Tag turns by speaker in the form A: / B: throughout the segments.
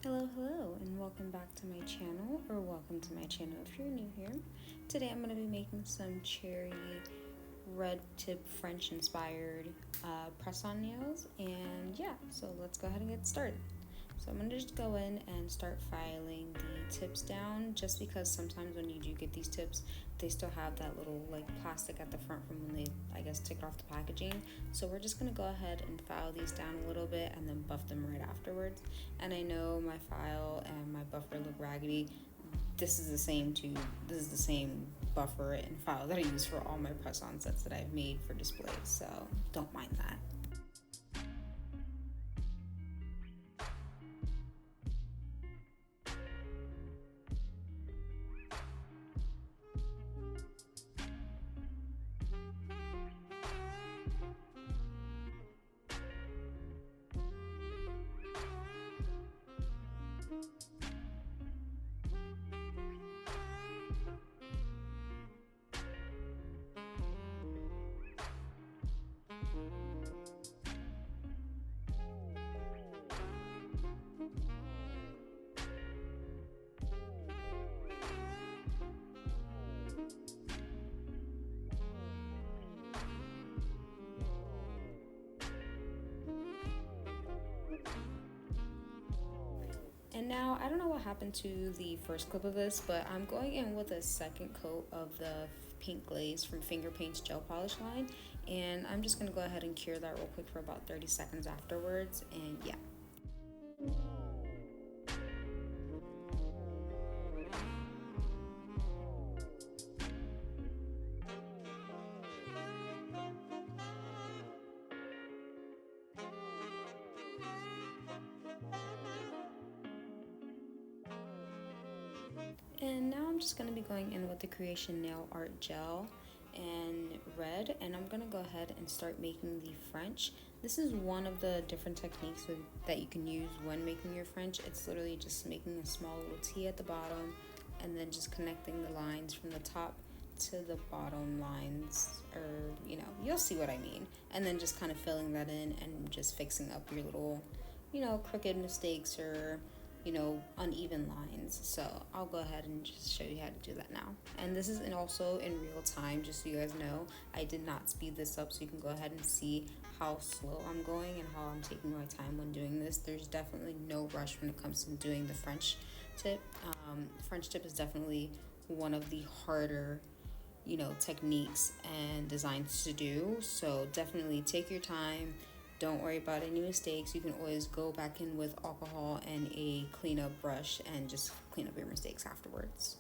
A: Hello, and welcome back to my channel, or welcome to my channel if you're new here. Today I'm going to be making some cherry red tip French inspired press-on nails, and yeah, so let's go ahead and get started. So I'm going to just go in and start filing the tips down, just because sometimes when you do get these tips, they still have that little like plastic at the front from when they, I guess, took it off the packaging. So we're just going to go ahead and file these down a little bit and then buff them right afterwards. And I know my file and my buffer look raggedy. This is the same too. This is the same buffer and file that I use for all my press-on sets that I've made for displays, so don't mind that. And now, I don't know what happened to the first clip of this, but I'm going in with a second coat of the pink glaze from Finger Paint's gel polish line, and I'm just going to go ahead and cure that real quick for about 30 seconds afterwards, and yeah. And now I'm just going to be going in with the Creation Nail Art Gel and red, and I'm going to go ahead and start making the French. This is one of the different techniques that you can use when making your French. It's literally just making a small little T at the bottom and then just connecting the lines from the top to the bottom lines, or you'll see what I mean, and then just kind of filling that in and just fixing up your little crooked mistakes or uneven lines. So I'll go ahead and just show you how to do that now. And this is also in real time, just so you guys know. I did not speed this up, so you can go ahead and see how slow I'm going and how I'm taking my time when doing this. There's definitely no rush when it comes to doing the French tip. French tip is definitely one of the harder techniques and designs to do, so definitely take your time. Don't worry about any mistakes. You can always go back in with alcohol and a cleanup brush and just clean up your mistakes afterwards.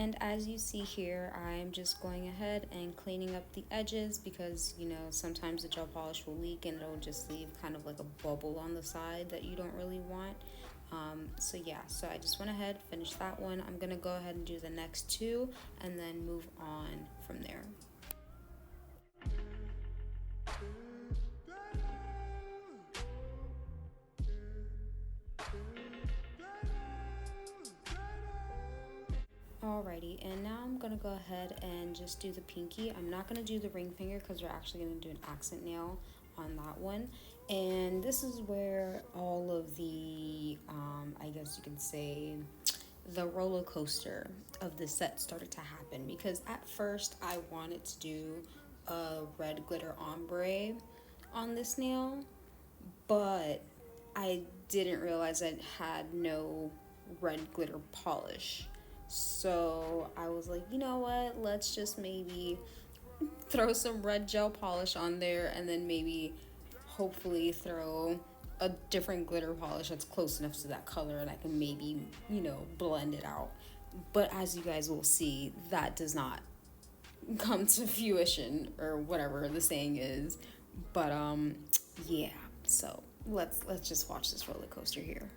A: And as you see here, I'm just going ahead and cleaning up the edges because, you know, sometimes the gel polish will leak and it'll just leave kind of like a bubble on the side that you don't really want. So yeah, so I just went ahead, finished that one. I'm gonna go ahead and do the next two and then move on from there. Alrighty, and now I'm gonna go ahead and just do the pinky. I'm not gonna do the ring finger because we're actually gonna do an accent nail on that one. And this is where all of the, I guess you can say, the roller coaster of the set started to happen because at first I wanted to do a red glitter ombre on this nail, but I didn't realize I had no red glitter polish. So I was like, you know what? Let's just maybe throw some red gel polish on there and then maybe hopefully throw a different glitter polish that's close enough to that color and I can maybe, you know, blend it out. But as you guys will see, that does not come to fruition or whatever the saying is. But yeah, so let's just watch this roller coaster here.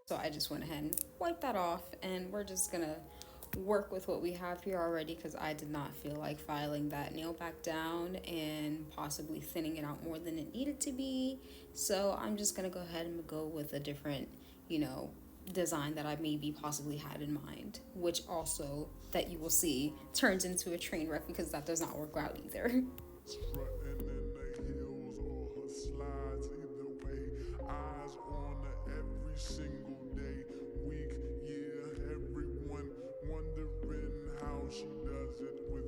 A: So I just went ahead and wiped that off, and we're just gonna work with what we have here already because I did not feel like filing that nail back down and possibly thinning it out more than it needed to be. So I'm just gonna go ahead and go with a different, you know, design that I maybe possibly had in mind, which also that you will see turns into a train wreck because that does not work out either. Single day, week, year, everyone wondering how she does it with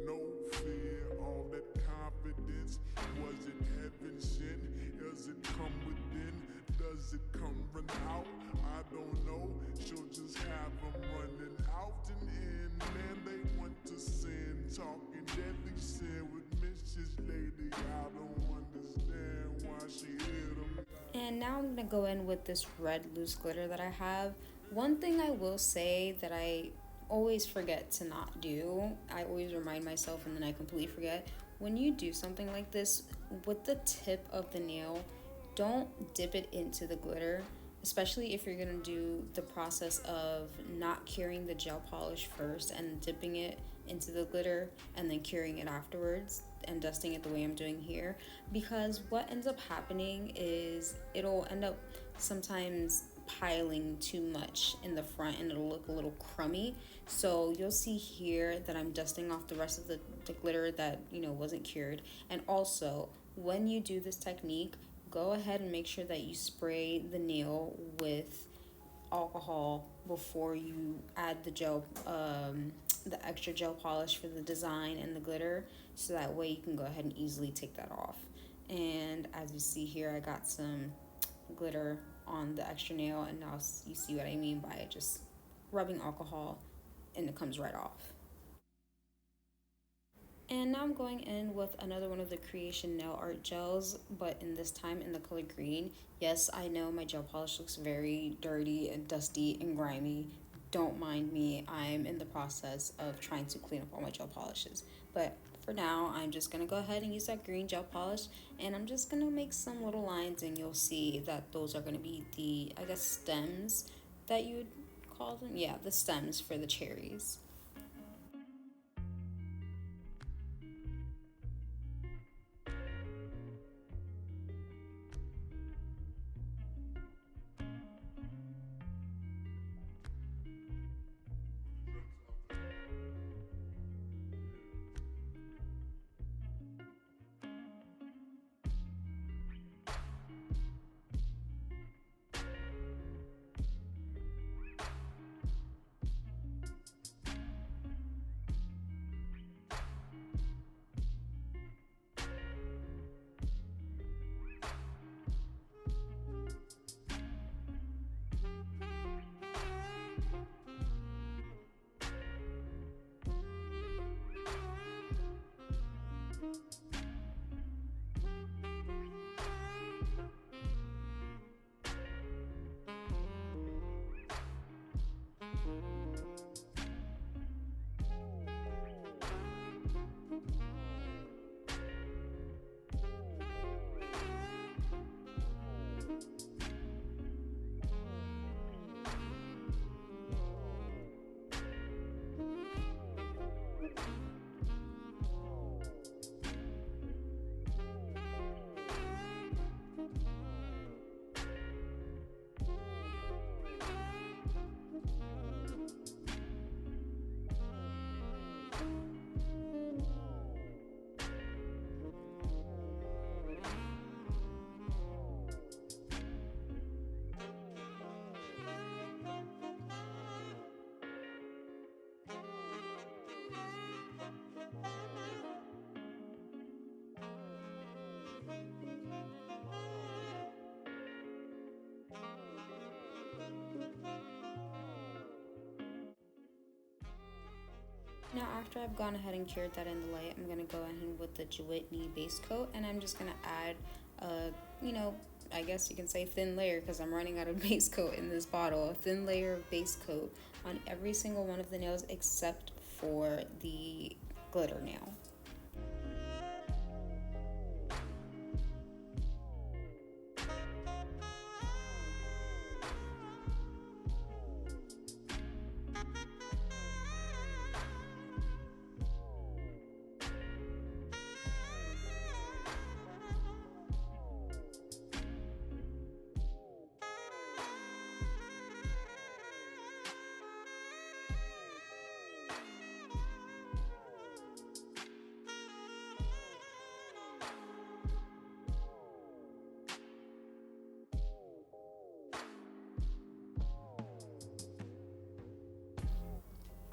A: no fear, all that confidence. Was it heaven sent? Does it come within? Does it come run out? I don't know. She'll just have them running out and in. Man, they want to sin, talking deadly sin with Mrs. Lady. I don't understand why she hit them. And now I'm gonna go in with this red loose glitter that I have. One thing I will say that I always forget to not do, I always remind myself and then I completely forget. When you do something like this, with the tip of the nail, don't dip it into the glitter, especially if you're gonna do the process of not curing the gel polish first and dipping it into the glitter and then curing it afterwards and dusting it the way I'm doing here, because what ends up happening is it'll end up sometimes piling too much in the front and it'll look a little crummy. So you'll see here that I'm dusting off the rest of the glitter that, you know, wasn't cured. And also when you do this technique, go ahead and make sure that you spray the nail with alcohol before you add the gel, the extra gel polish for the design and the glitter, so that way you can go ahead and easily take that off. And as you see here, I got some glitter on the extra nail, and now you see what I mean by just rubbing alcohol and it comes right off. And now I'm going in with another one of the Creation Nail Art gels, but in this time in the color green. Yes, I know my gel polish looks very dirty and dusty and grimy. Don't mind me, I'm in the process of trying to clean up all my gel polishes. But for now, I'm just going to go ahead and use that green gel polish, and I'm just going to make some little lines, and you'll see that those are going to be the, I guess, stems that you would call them. Yeah, the stems for the cherries. Now after I've gone ahead and cured that in the light, I'm gonna go ahead with the Whitney base coat, and I'm just gonna add you know, I guess you can say thin layer because I'm running out of base coat in this bottle. A thin layer of base coat on every single one of the nails except for the glitter nail.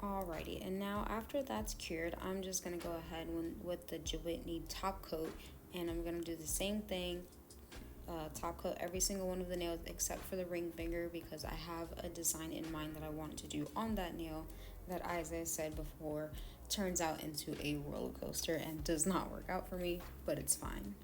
A: Alrighty, and now after that's cured, I'm just gonna go ahead with the Whitney top coat, and I'm gonna do the same thing. Top coat every single one of the nails except for the ring finger because I have a design in mind that I want to do on that nail that, as I said before, turns out into a roller coaster and does not work out for me, but it's fine.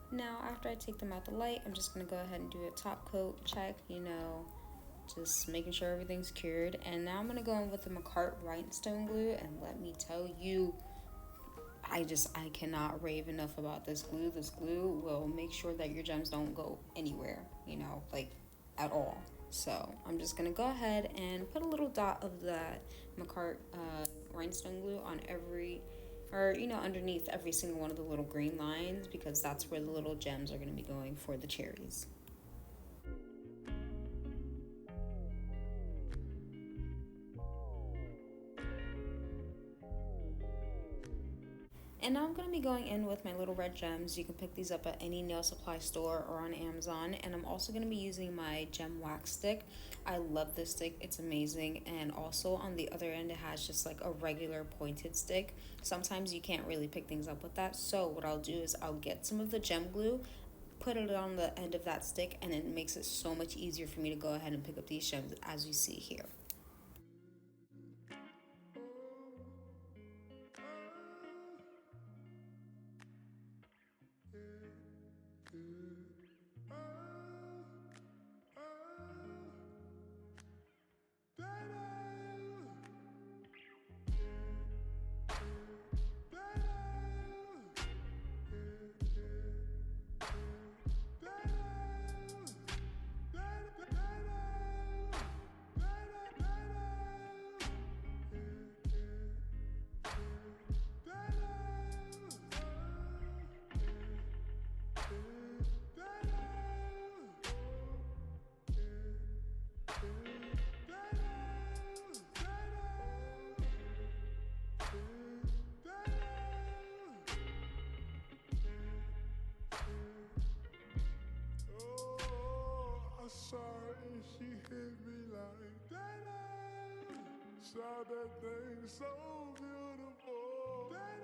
A: Now, after I take them out the light, I'm just gonna go ahead and do a top coat check, just making sure everything's cured. And now I'm gonna go in with the McCart rhinestone glue, and let me tell you, I cannot rave enough about this glue. This glue will make sure that your gems don't go anywhere, like at all. So I'm just gonna go ahead and put a little dot of that McCart rhinestone glue on underneath every single one of the little green lines because that's where the little gems are gonna be going for the cherries. And now I'm going to be going in with my little red gems. You can pick these up at any nail supply store or on Amazon. And I'm also going to be using my gem wax stick. I love this stick. It's amazing. And also on the other end, it has just like a regular pointed stick. Sometimes you can't really pick things up with that. So what I'll do is I'll get some of the gem glue, put it on the end of that stick, and it makes it so much easier for me to go ahead and pick up these gems as you see here.
B: Saw her and she hit me like that. Saw that thing so beautiful. That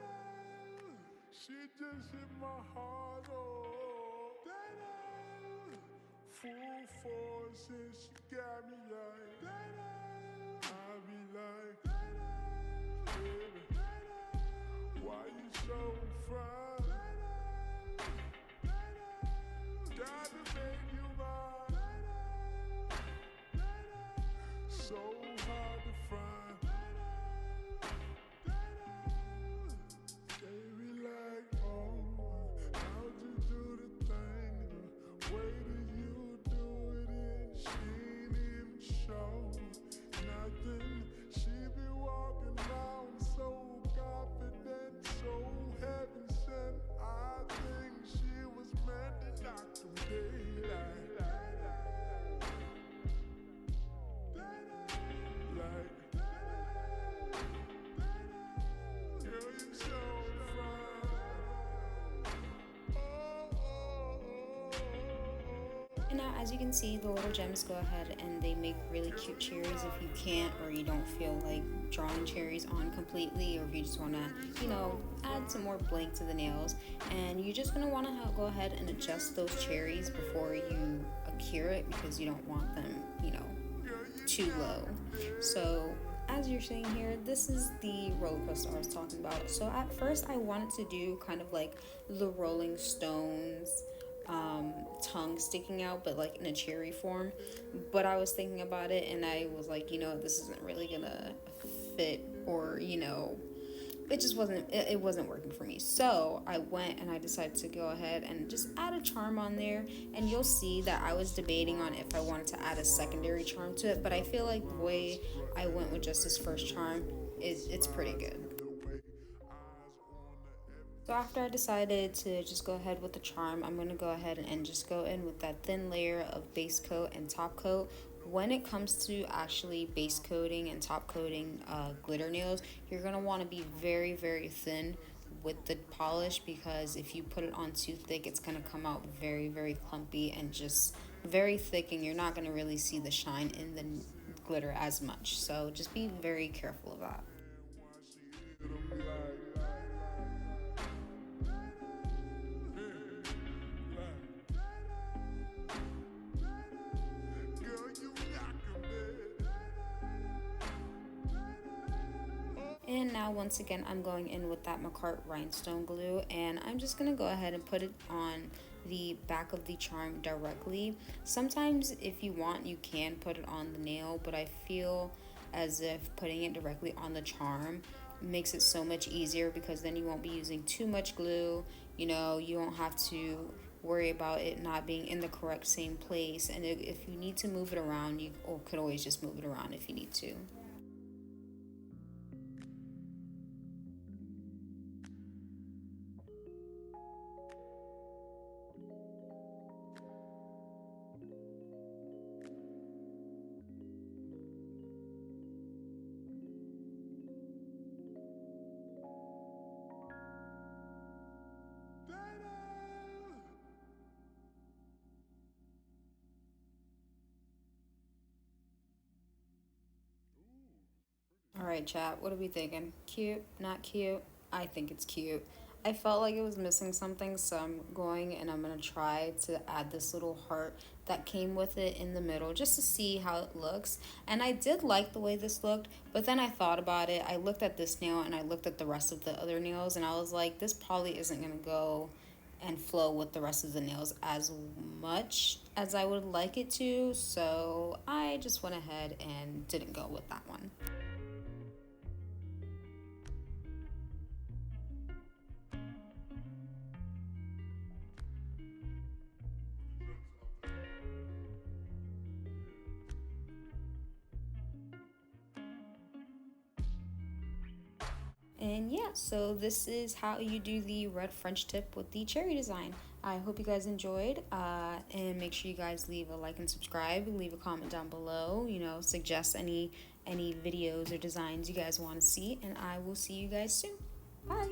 B: she just hit my heart. Oh, that full force and she got me like that. I be like that. Baby, why you so fried? Gotta make you mine. So hard to find. They be like, oh, how'd you do the thing? The way that you do it, and she ain't even show.
A: as you can see, the little gems go ahead and they make really cute cherries if you can't or you don't feel like drawing cherries on completely, or if you just want to, add some more blank to the nails. And you're just going to want to go ahead and adjust those cherries before you cure it, because you don't want them, too low. So as you're seeing here, this is the roller coaster I was talking about. So at first I wanted to do kind of like the Rolling Stones tongue sticking out, but like in a cherry form. But I was thinking about it and I was like, this isn't really gonna fit, or it just it wasn't working for me. So I went and I decided to go ahead and just add a charm on there, and you'll see that I was debating on if I wanted to add a secondary charm to it, but I feel like the way I went with just this first charm is it's pretty good. So after I decided to just go ahead with the charm, I'm going to go ahead and just go in with that thin layer of base coat and top coat. When it comes to actually base coating and top coating glitter nails, you're going to want to be very, very thin with the polish, because if you put it on too thick, it's going to come out very, very clumpy and just very thick, and you're not going to really see the shine in the glitter as much. So just be very careful of that. And now once again, I'm going in with that McCart rhinestone glue, and I'm just going to go ahead and put it on the back of the charm directly. Sometimes if you want, you can put it on the nail, but I feel as if putting it directly on the charm makes it so much easier, because then you won't be using too much glue. You won't have to worry about it not being in the correct same place, and if you need to move it around, you could always just move it around if you need to. All right, chat. What are we thinking? Cute? Not cute? I think it's cute. I felt like it was missing something, so I'm going and I'm gonna try to add this little heart that came with it in the middle just to see how it looks. And I did like the way this looked, but then I thought about it. I looked at this nail and I looked at the rest of the other nails, and I was like, this probably isn't gonna go and flow with the rest of the nails as much as I would like it to. So I just went ahead and didn't go with that one. And yeah, so this is how you do the red French tip with the cherry design. I hope you guys enjoyed, and make sure you guys leave a like and subscribe. Leave a comment down below. Suggest any videos or designs you guys want to see, and I will see you guys soon. Bye.